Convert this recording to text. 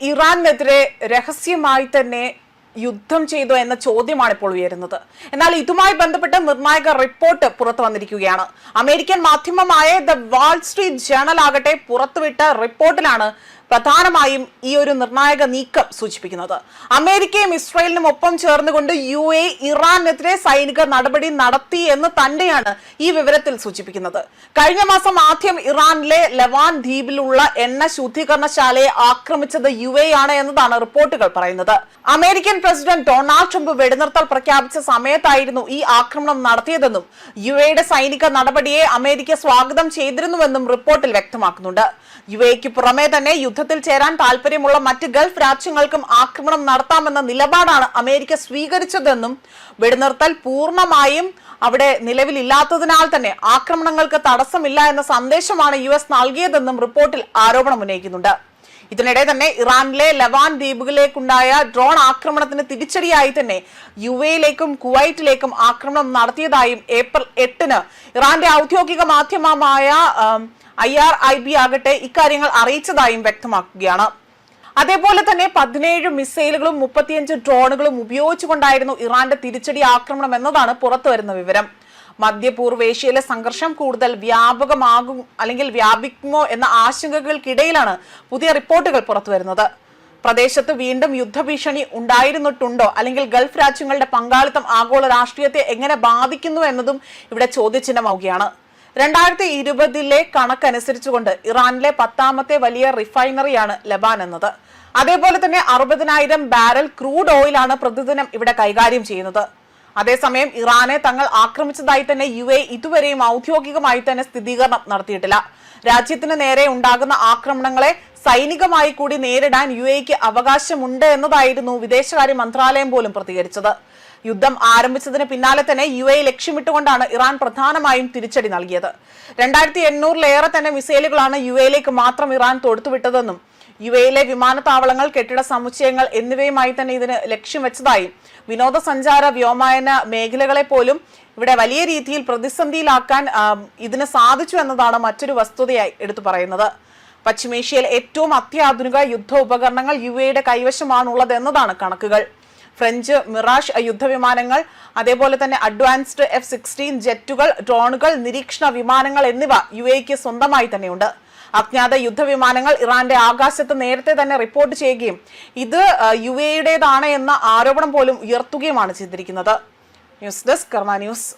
ഇറാനെതിരെ രഹസ്യമായി തന്നെ യുദ്ധം ചെയ്തു എന്ന ചോദ്യമാണ് ഇപ്പോൾ ഉയരുന്നത്. എന്നാൽ ഇതുമായി ബന്ധപ്പെട്ട് നിർണായക റിപ്പോർട്ട് പുറത്തു വന്നിരിക്കുകയാണ്. അമേരിക്കൻ മാധ്യമമായ ദ വാൾ സ്ട്രീറ്റ് ജേണൽ ആകട്ടെ പുറത്തുവിട്ട റിപ്പോർട്ടിലാണ് പ്രധാനമായും ഈ ഒരു നിർണായക നീക്കം സൂചിപ്പിക്കുന്നത്. അമേരിക്കയും ഇസ്രായേലിനും ഒപ്പം ചേർന്നുകൊണ്ട് ഇറാനെതിരെ സൈനിക നടപടി നടത്തി എന്ന് തന്നെയാണ് ഈ വിവരത്തിൽ സൂചിപ്പിക്കുന്നത്. കഴിഞ്ഞ മാസം ആദ്യം ഇറാനിലെ ലവാൻ ദ്വീപിലുള്ള എണ്ണ ശുദ്ധീകരണശാലയെ ആക്രമിച്ചത് ആണ് എന്നതാണ് റിപ്പോർട്ടുകൾ പറയുന്നത്. അമേരിക്കൻ പ്രസിഡന്റ് ഡൊണാൾഡ് ട്രംപ് വെടിനിർത്തൽ പ്രഖ്യാപിച്ച സമയത്തായിരുന്നു ഈ ആക്രമണം നടത്തിയതെന്നും യുടെ സൈനിക നടപടിയെ അമേരിക്ക സ്വാഗതം ചെയ്തിരുന്നുവെന്നും റിപ്പോർട്ടിൽ വ്യക്തമാക്കുന്നുണ്ട്. ക്ക് പുറമെ തന്നെ യുദ്ധത്തിൽ ചേരാൻ താല്പര്യമുള്ള മറ്റ് ഗൾഫ് രാജ്യങ്ങൾക്കും ആക്രമണം നടത്താമെന്ന നിലപാടാണ് അമേരിക്ക സ്വീകരിച്ചതെന്നും വെടിനിർത്തൽ പൂർണ്ണമായും അവിടെ നിലവിലില്ലാത്തതിനാൽ തന്നെ ആക്രമണങ്ങൾക്ക് തടസ്സമില്ല എന്ന സന്ദേശമാണ് US നൽകിയതെന്നും റിപ്പോർട്ടിൽ ആരോപണം ഉന്നയിക്കുന്നുണ്ട്. ഇതിനിടെ തന്നെ ഇറാനിലെ ലവാൻ ദ്വീപുകളിലേക്കുണ്ടായ ഡ്രോൺ ആക്രമണത്തിന് തിരിച്ചടിയായി തന്നെ യിലേക്കും കുവൈറ്റിലേക്കും ആക്രമണം നടത്തിയതായും ഏപ്രിൽ 8-ന് ഇറാന്റെ ഔദ്യോഗിക മാധ്യമമായ IRIB ആകട്ടെ ഇക്കാര്യങ്ങൾ അറിയിച്ചതായും വ്യക്തമാക്കുകയാണ്. അതേപോലെ തന്നെ 17 മിസൈലുകളും 35 ഡ്രോണുകളും ഉപയോഗിച്ചുകൊണ്ടായിരുന്നു ഇറാന്റെ തിരിച്ചടി ആക്രമണം എന്നതാണ് പുറത്തുവരുന്ന വിവരം. മധ്യപൂർവേഷ്യയിലെ സംഘർഷം കൂടുതൽ വ്യാപകമാകും അല്ലെങ്കിൽ വ്യാപിക്കുമോ എന്ന ആശങ്കകൾക്കിടയിലാണ് പുതിയ റിപ്പോർട്ടുകൾ പുറത്തുവരുന്നത്. പ്രദേശത്ത് വീണ്ടും യുദ്ധഭീഷണി ഉണ്ടായിരുന്നിട്ടുണ്ടോ അല്ലെങ്കിൽ ഗൾഫ് രാജ്യങ്ങളുടെ പങ്കാളിത്തം ആഗോള രാഷ്ട്രീയത്തെ എങ്ങനെ ബാധിക്കുന്നു എന്നതും ഇവിടെ ചോദ്യചിഹ്നമാവുകയാണ്. 2020 കണക്കനുസരിച്ചുകൊണ്ട് ഇറാനിലെ 10ാമത്തെ വലിയ റിഫൈനറിയാണ് ലബാൻ എന്നത്. അതേപോലെ തന്നെ 60,000 ബാരൽ ക്രൂഡ് ഓയിലാണ് പ്രതിദിനം ഇവിടെ കൈകാര്യം ചെയ്യുന്നത്. അതേസമയം ഇറാനെ തങ്ങൾ ആക്രമിച്ചതായി തന്നെ ഇതുവരെയും ഔദ്യോഗികമായി തന്നെ സ്ഥിരീകരണം നടത്തിയിട്ടില്ല. രാജ്യത്തിന് നേരെ ഉണ്ടാകുന്ന ആക്രമണങ്ങളെ സൈനികമായി കൂടി നേരിടാൻ ക്ക് അവകാശമുണ്ട് എന്നതായിരുന്നു വിദേശകാര്യ മന്ത്രാലയം പോലും പ്രതികരിച്ചത്. യുദ്ധം ആരംഭിച്ചതിന് പിന്നാലെ തന്നെ ലക്ഷ്യമിട്ടുകൊണ്ടാണ് ഇറാൻ പ്രധാനമായും തിരിച്ചടി നൽകിയത്. 2800-ലേറെ തന്നെ മിസൈലുകളാണ് യിലേക്ക് മാത്രം ഇറാൻ തൊടുത്തുവിട്ടതെന്നും യിലെ വിമാനത്താവളങ്ങൾ, കെട്ടിട സമുച്ചയങ്ങൾ എന്നിവയുമായി തന്നെ ഇതിന് ലക്ഷ്യം വെച്ചതായും വിനോദസഞ്ചാര വ്യോമയാന മേഖലകളെ പോലും ഇവിടെ വലിയ രീതിയിൽ പ്രതിസന്ധിയിലാക്കാൻ ഇതിന് സാധിച്ചു എന്നതാണ് മറ്റൊരു വസ്തുതയായി എടുത്തു പറയുന്നത്. പശ്ചിമേഷ്യയിൽ ഏറ്റവും അത്യാധുനിക യുദ്ധ ഉപകരണങ്ങൾ യുടെ കൈവശമാണുള്ളത് എന്നതാണ് കണക്കുകൾ. ഫ്രഞ്ച് മിറാഷ് യുദ്ധവിമാനങ്ങൾ, അതേപോലെ തന്നെ അഡ്വാൻസ്ഡ് F-16 ജെറ്റുകൾ, ഡ്രോണുകൾ, നിരീക്ഷണ വിമാനങ്ങൾ എന്നിവ ക്ക് സ്വന്തമായി തന്നെയുണ്ട്. അജ്ഞാത യുദ്ധവിമാനങ്ങൾ ഇറാന്റെ ആകാശത്ത് നേരത്തെ തന്നെ റിപ്പോർട്ട് ചെയ്യുകയും ഇത് യുടെതാണ് എന്ന ആരോപണം പോലും ഉയർത്തുകയുമാണ് ചെയ്തിരിക്കുന്നത്. ന്യൂസ് ഡെസ്ക് കർമ്മ ന്യൂസ്.